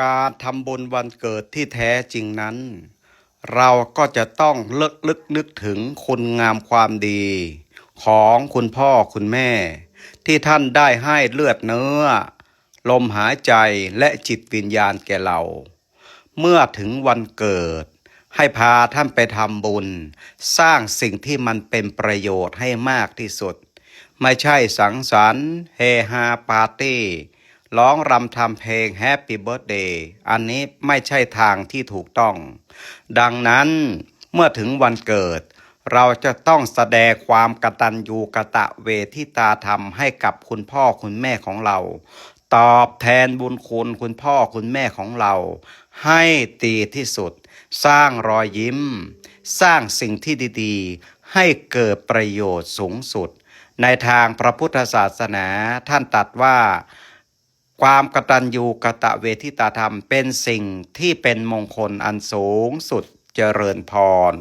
การทำบุญวันเกิดที่แท้จริงนั้นเราก็จะต้องลึกนึกถึงคุณงามความดีของคุณพ่อคุณแม่ที่ท่านได้ให้เลือดเนื้อลมหายใจและจิตวิญญาณแก่เราเมื่อถึงวันเกิดให้พาท่านไปทำบุญสร้างสิ่งที่มันเป็นประโยชน์ให้มากที่สุดไม่ใช่สังสรรค์เฮฮาปาร์ตี้ร้องรำทำเพลงแฮปปี้เบิร์ธเดย์อันนี้ไม่ใช่ทางที่ถูกต้องดังนั้นเมื่อถึงวันเกิดเราจะต้องแสดงความกตัญญูกตเวทิตาธรรมให้กับคุณพ่อคุณแม่ของเราตอบแทนบุญคุณคุณพ่อคุณแม่ของเราให้ดีที่สุดสร้างรอยยิ้มสร้างสิ่งที่ดีๆให้เกิดประโยชน์สูงสุดในทางพระพุทธศาสนาท่านตรัสว่าความกตัญญูกตเวทิตาธรรมเป็นสิ่งที่เป็นมงคลอันสูงสุดเจริญพร